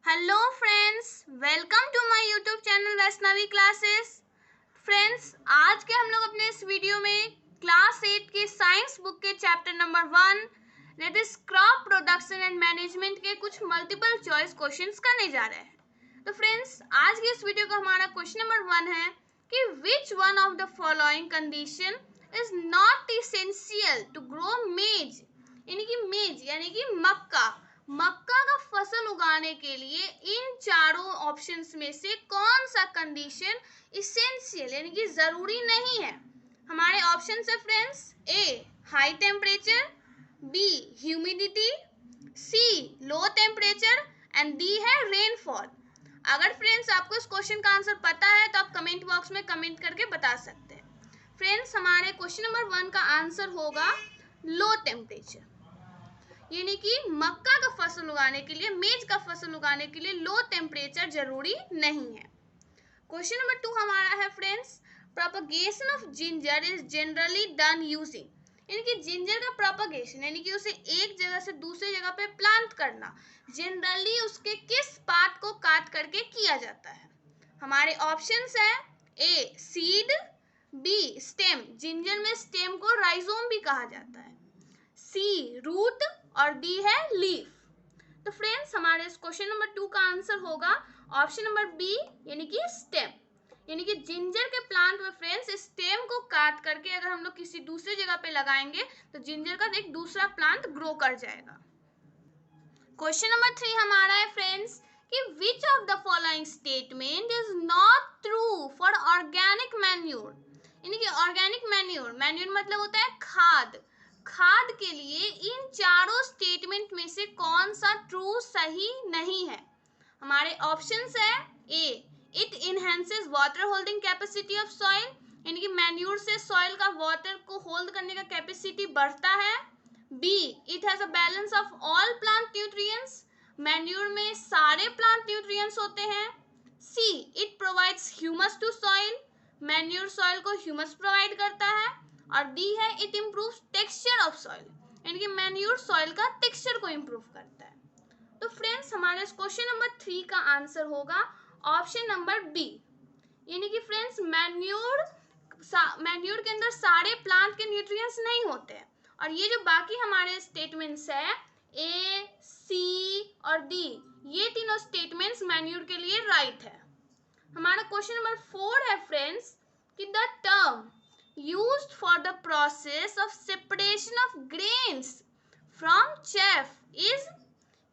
Hello friends, welcome to my YouTube channel Vaishnavi classes. Friends, आज के हम लोग अपने इस वीडियो में क्लास 8 के साइंस बुक के chapter number 1 that is crop production and management के कुछ मल्टीपल चॉइस क्वेश्चंस करने जा रहे हैं। तो फ्रेंड्स, आज के इस वीडियो का हमारा क्वेश्चन नंबर 1 है कि which one of the following condition is not essential to grow maize, यानी कि मक्का का फसल उगाने के लिए इन चारों ऑप्शंस में से कौन सा कंडीशन इसेंशियल यानी कि जरूरी नहीं है। हमारे ऑप्शन है friends, A high temperature, B humidity, C low temperature and D है रेनफॉल। अगर फ्रेंड्स आपको इस क्वेश्चन का आंसर पता है तो आप कमेंट बॉक्स में कमेंट करके बता सकते हैं। फ्रेंड्स, हमारे क्वेश्चन नंबर 1 का आंसर होगा लो टेम्परेचर, यानी कि मक्का का फसल उगाने के लिए, मेज का फसल उगाने के लिए लो टेम्परेचर जरूरी नहीं है। क्वेश्चन नंबर 2 हमारा है friends, propagation of ginger is generally done using, यानी कि जिंजर का प्रोपगेशन यानी कि उसे एक जगह से दूसरी जगह पे प्लांट करना जनरली उसके किस पार्ट को काट करके किया जाता है। हमारे ऑप्शंस है, A seed, B stem, ginger में स्टेम को राइजोम भी कहा जाता है, सी रूट और डी है लीफ। तो फ्रेंड्स, हमारे इस क्वेश्चन नंबर 2 का आंसर होगा ऑप्शन नंबर बी, यानी कि स्टेम, यानी कि जिंजर के प्लांट में फ्रेंड्स स्टेम को काट करके अगर हम लोग किसी दूसरी जगह पे लगाएंगे तो जिंजर का एक दूसरा प्लांट ग्रो कर जाएगा। क्वेश्चन नंबर 3 हमारा है फ्रेंड्स कि which of the following statement is not true for organic manure, यानी कि ऑर्गेनिक मैन्योर मतलब होता है खाद के लिए इन चारों स्टेटमेंट में से कौन सा ट्रू सही नहीं है। हमारे ऑप्शंस है, A it enhances water holding capacity of soil, यानी कि मैन्योर से सॉइल का वाटर को होल्ड करने का कैपेसिटी बढ़ता है, B it has a balance of all plant nutrients, manure में सारे प्लांट न्यूट्रिएंट्स होते हैं, C it provides humus to soil, manure soil को ह्यूमस प्रोवाइड करता है, और डी है it improves texture of soil, यानी कि मैन्योर सॉइल का टेक्सचर को इम्प्रूव करता है। तो फ्रेंड्स, हमारे इस क्वेश्चन नंबर 3 का आंसर होगा ऑप्शन नंबर बी, यानी कि फ्रेंड्स मैन्योर के अंदर सारे प्लांट के न्यूट्रिएंट्स नहीं होते हैं, और ये जो बाकी हमारे स्टेटमेंट्स है ए सी और डी, ये तीनों स्टेटमेंट्स मैन्योर के लिए राइट है। हमारा क्वेश्चन नंबर 4 है फ्रेंड्स कि the term used for the process of separation of grains from chaff is,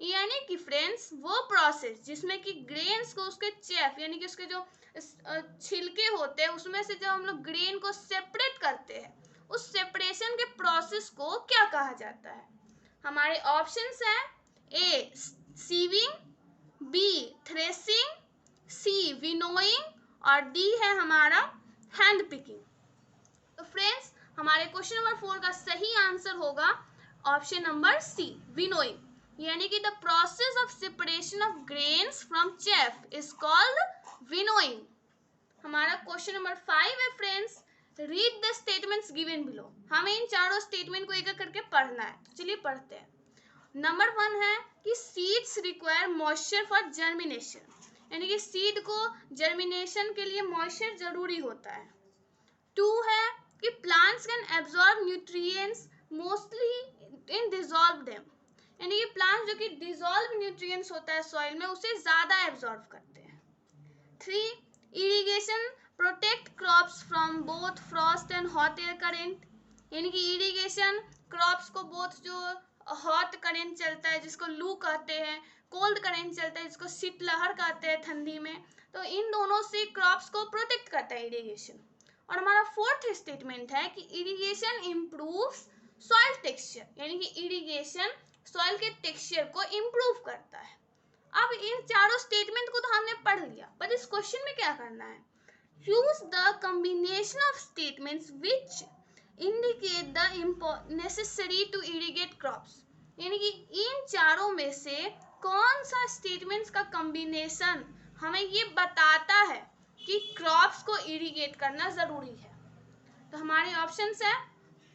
यानी कि फ्रेंड्स वो प्रोसेस जिसमें कि ग्रेन्स को उसके चेफ यानी कि उसके जो छिलके होते हैं उसमें से जब हम लोग ग्रेन को सेपरेट करते हैं उस सेपरेशन के प्रोसेस को क्या कहा जाता है। हमारे ऑप्शंस हैं, ए सीविंग, बी थ्रेसिंग, सी विनोइंग और डी है हमारा हैंड पिकिंग। तो फ्रेंड्स, हमारे क्वेश्चन नंबर 4 का सही आंसर होगा ऑप्शन नंबर सी विनोइंग, यानी कि the process of separation of grains from chef is called winnowing. हमारा क्वेश्चन नंबर 5 है friends, read the statements given below, हमें इन चारों स्टेटमेंट को एक एक करके पढ़ना है। तो चलिए पढ़ते हैं। नंबर 1 है कि seeds require moisture for germination, यानी कि सीड को जर्मिनेशन के लिए मॉइस्चर जरूरी होता है। 2 है कि plants can absorb nutrients mostly in dissolve them, यानी कि प्लांट्स जो कि डिसॉल्व न्यूट्रिएंट्स होता है सॉइल में उसे ज्यादा एब्जॉर्ब करते हैं। 3 irrigation protect crops from both Frost and hot air current, यानी कि इरिगेशन क्रॉप्स को बोथ जो हॉट करेंट चलता है जिसको लू कहते हैं, कोल्ड करेंट चलता है जिसको शीतलहर कहते हैं ठंडी में, तो इन दोनों से क्रॉप्स को प्रोटेक्ट करता है इरिगेशन। और हमारा 4th स्टेटमेंट है कि इरिगेशन इम्प्रूव्स सॉइल टेक्सचर, यानी कि इरिगेशन सॉइल के टेक्सचर को इम्प्रूव करता है। अब इन चारों स्टेटमेंट को तो हमने पढ़ लिया, पर इस क्वेश्चन में क्या करना है, use the combination of statements which indicate the necessary to irrigate crops, यानी कि इन चारों में से कौन सा स्टेटमेंट्स का कॉम्बिनेशन हमें ये बताता है कि क्रॉप्स को इरिगेट करना जरूरी है। तो हमारे ऑप्शंस है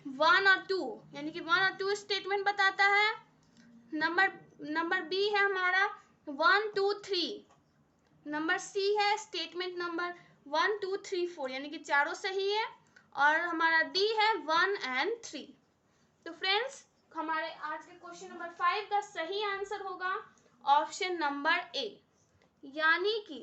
1 और 2, यानी कि 1 और 2 स्टेटमेंट बताता है। नंबर बी है हमारा 1 2 3, नंबर सी है स्टेटमेंट नंबर 1 2 3 4, यानी कि चारों सही है, और हमारा डी है 1 एंड 3। तो फ्रेंड्स हमारे आज के क्वेश्चन नंबर 5 का सही आंसर होगा ऑप्शन नंबर ए, यानी कि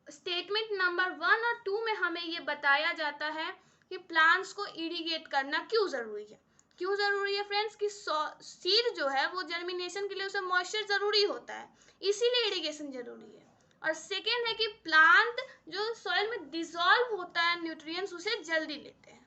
स्टेटमेंट नंबर 1 और 2 में हमें ये बताया जाता है कि प्लांट्स को इरिगेट करना क्यों जरूरी है। क्यों जरूरी है फ्रेंड्स कि सीड जो है वो जर्मिनेशन के लिए उसे मॉइस्चर जरूरी होता है, इसीलिए इरिगेशन जरूरी है। और सेकेंड है कि प्लांट जो सॉइल में डिसॉल्व होता है न्यूट्रिएंट्स उसे जल्दी लेते हैं।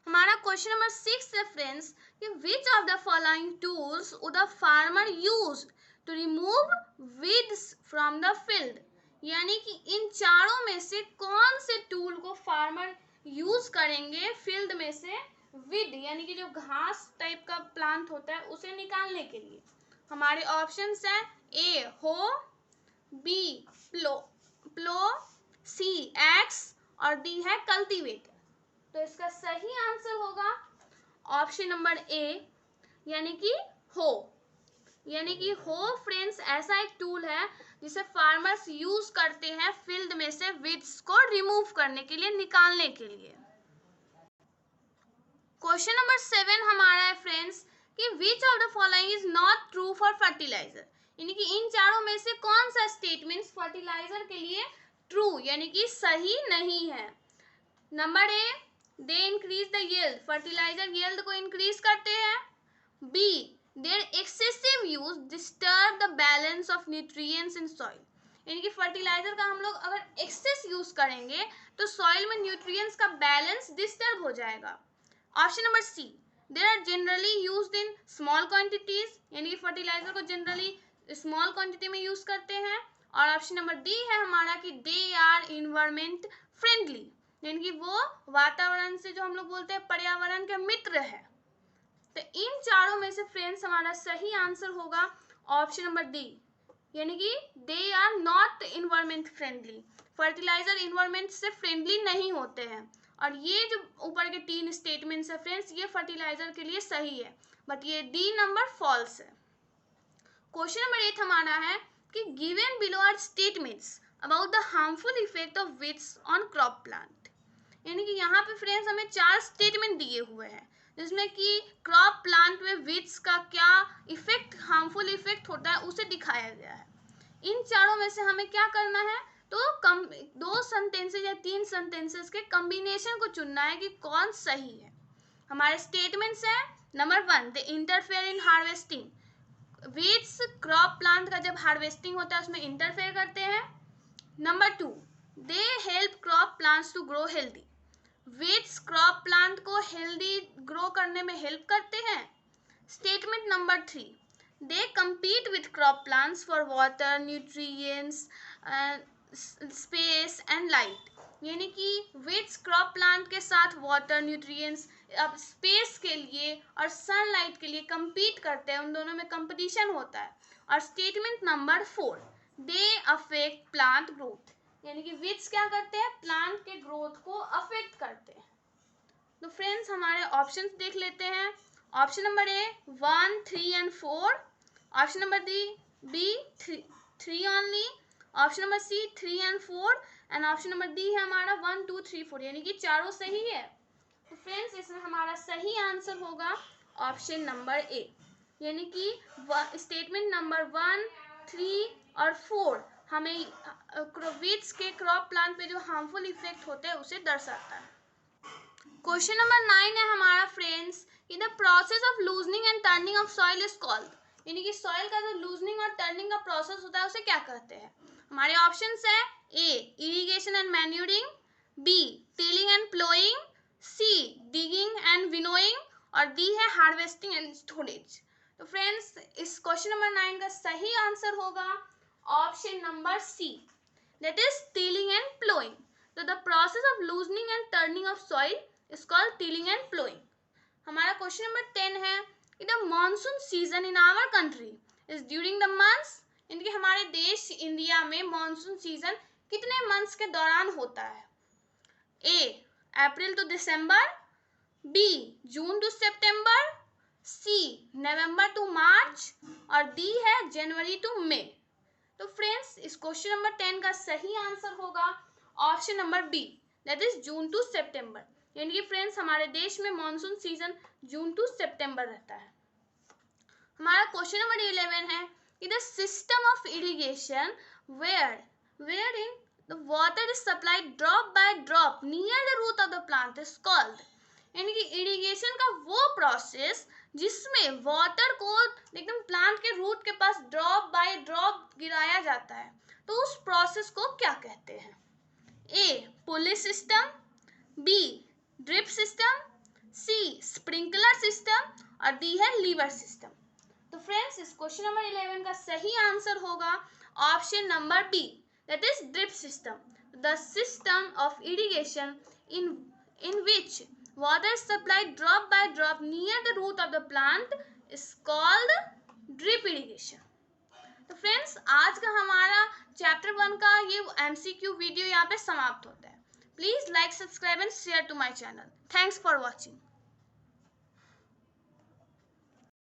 हमारा क्वेश्चन नंबर 6 है फ्रेंड्स कि which of the following tools would a farmer use to remove weeds from the field, यानी कि इन चारों में से कौन से टूल को फार्मर यूज करेंगे फील्ड में से वीड यानी कि जो घास टाइप का प्लांट होता है उसे निकालने के लिए। हमारे ऑप्शंस हैं ए हो, बी प्लो, सी एक्स और डी है कल्टीवेटर। तो इसका सही आंसर होगा ऑप्शन नंबर ए, यानी कि हो। यानी कि हो फ्रेंड्स ऐसा एक टूल है जिसे फार्मर्स यूज करते हैं फील्ड में से वीड्स को रिमूव करने के लिए, निकालने के लिए। क्वेश्चन नंबर 7 हमारा है फ्रेंड्स कि which of the following is not true for fertiliser, यानी कि इन चारों में से कौन सा स्टेटमेंट फर्टिलाइजर के लिए ट्रू यानी कि सही नहीं है। Number A, they increase the yield, fertiliser yield को इंक्रीज करते हैं। B, their excessive use disturb the balance of nutrients in soil, यानी कि फर्टिलाइजर का हम लोग अगर एक्सेस यूज करेंगे तो सॉइल में न्यूट्रिएंट्स का बैलेंस डिस्टर्ब हो जाएगा। Option number C, there are generally used in small quantities, यानी कि फर्टिलाइजर को जनरली स्मॉल क्वांटिटी में यूज करते हैं। और ऑप्शन नंबर डी है हमारा कि दे आर इन्वायरमेंट फ्रेंडली, यानी कि वो वातावरण से जो हम लोग बोलते हैं पर्यावरण के मित्र है। तो इन चारों में से फ्रेंड्स हमारा सही आंसर होगा ऑप्शन नंबर डी, यानी कि they are not environment friendly, fertiliser environment से फ्रेंडली नहीं होते हैं। और ये जो ऊपर के 3 स्टेटमेंट्स है फ्रेंड्स ये फर्टिलाइजर के लिए सही है, बट ये डी नंबर फॉल्स है। क्वेश्चन नंबर 8 हमारा है कि given below are statements about the harmful effect of weeds on crop plant, यानी कि यहाँ पे फ्रेंड्स हमें 4 स्टेटमेंट दिए हुए हैं जिसमें कि क्रॉप प्लांट में वीड्स का क्या इफेक्ट, हार्मफुल इफेक्ट होता है उसे दिखाया गया है। इन चारों में से हमें क्या करना है, तो 2 सेंटेंसेस या 3 सेंटेंसेस के कॉम्बिनेशन को चुनना है कि कौन सही है। हमारे स्टेटमेंट्स है number 1, they interfere in harvesting, weeds crop plant का जब हार्वेस्टिंग होता है उसमें इंटरफेयर करते हैं। Number 2, they help crop plants to grow healthy, weeds crop plant को हेल्दी ग्रो करने में हेल्प करते हैं। Statement number 3, they compete with crop plants for water, nutrients, space and light, यानी कि वीड्स क्रॉप प्लांट के साथ वाटर, न्यूट्रिएंट्स, स्पेस के लिए और सनलाइट के लिए compete करते हैं, उन दोनों में कंपटीशन होता है। और statement number 4, they affect plant growth, यानी कि वीड्स क्या करते हैं, प्लांट के ग्रोथ को अफेक्ट करते हैं। तो फ्रेंड्स हमारे ऑप्शंस देख लेते हैं। Option number A 1 3 and 4, option number B 3 only, option number C 3 and 4 and option number D है हमारा 1 2 3 4, यानी कि चारों सही है। तो फ्रेंड्स इसमें हमारा सही आंसर होगा ऑप्शन नंबर ए, यानी कि स्टेटमेंट नंबर 1 3 और 4 हमें वीड्स के क्रॉप प्लांट पे जो हार्मफुल इफेक्ट होते हैं उसे दर्शाता है। क्वेश्चन नंबर 9 है हमारा फ्रेंड्स कि the process of loosening and turning of soil is called, यानी कि सॉइल का जो लूजनिंग और टर्निंग का प्रोसेस होता है उसे क्या कहते हैं। हमारे ऑप्शंस है A irrigation and manuring, B tilling and ploughing, C digging and winnowing और डी है हार्वेस्टिंग एंड स्टोरेज। तो फ्रेंड्स इस क्वेश्चन नंबर 9 का सही आंसर होगा option number C, that is tilling and ploughing. तो the process of loosening and turning of soil is called tilling and ploughing. हमारा question number 10 है कि the monsoon season in our country is during the months, यानी कि हमारे देश India में monsoon season कितने मंथ्स के दौरान होता है। A April to December, B June to September, C November to March और डी है जनवरी टू मई। तो फ्रेंड्स इस क्वेश्चन नंबर 10 का सही आंसर होगा option number B, that is June to September. यानी कि फ्रेंड्स हमारे देश में monsoon season June to September रहता है। हमारा क्वेश्चन नंबर 11 है कि the system of irrigation where in the water is supplied drop by drop near the root of the plant is called. यानी कि इरिगेशन का वो प्रोसेस जिसमें वाटर को एकदम प्लांट के रूट के पास ड्रॉप बाय ड्रॉप गिराया जाता है, तो उस प्रोसेस को क्या कहते हैं? A pulley system, B drip system, C sprinkler system और डी है लीवर सिस्टम। तो फ्रेंड्स इस क्वेश्चन नंबर 11 का सही आंसर होगा option number B, that is drip system. The system of irrigation in which water is supplied drop by drop near the root of the plant is called drip irrigation। तो friends आज का हमारा chapter 1 का ये MCQ video यहाँ पे समाप्त होता है। Please like, subscribe and share to my channel. Thanks for watching.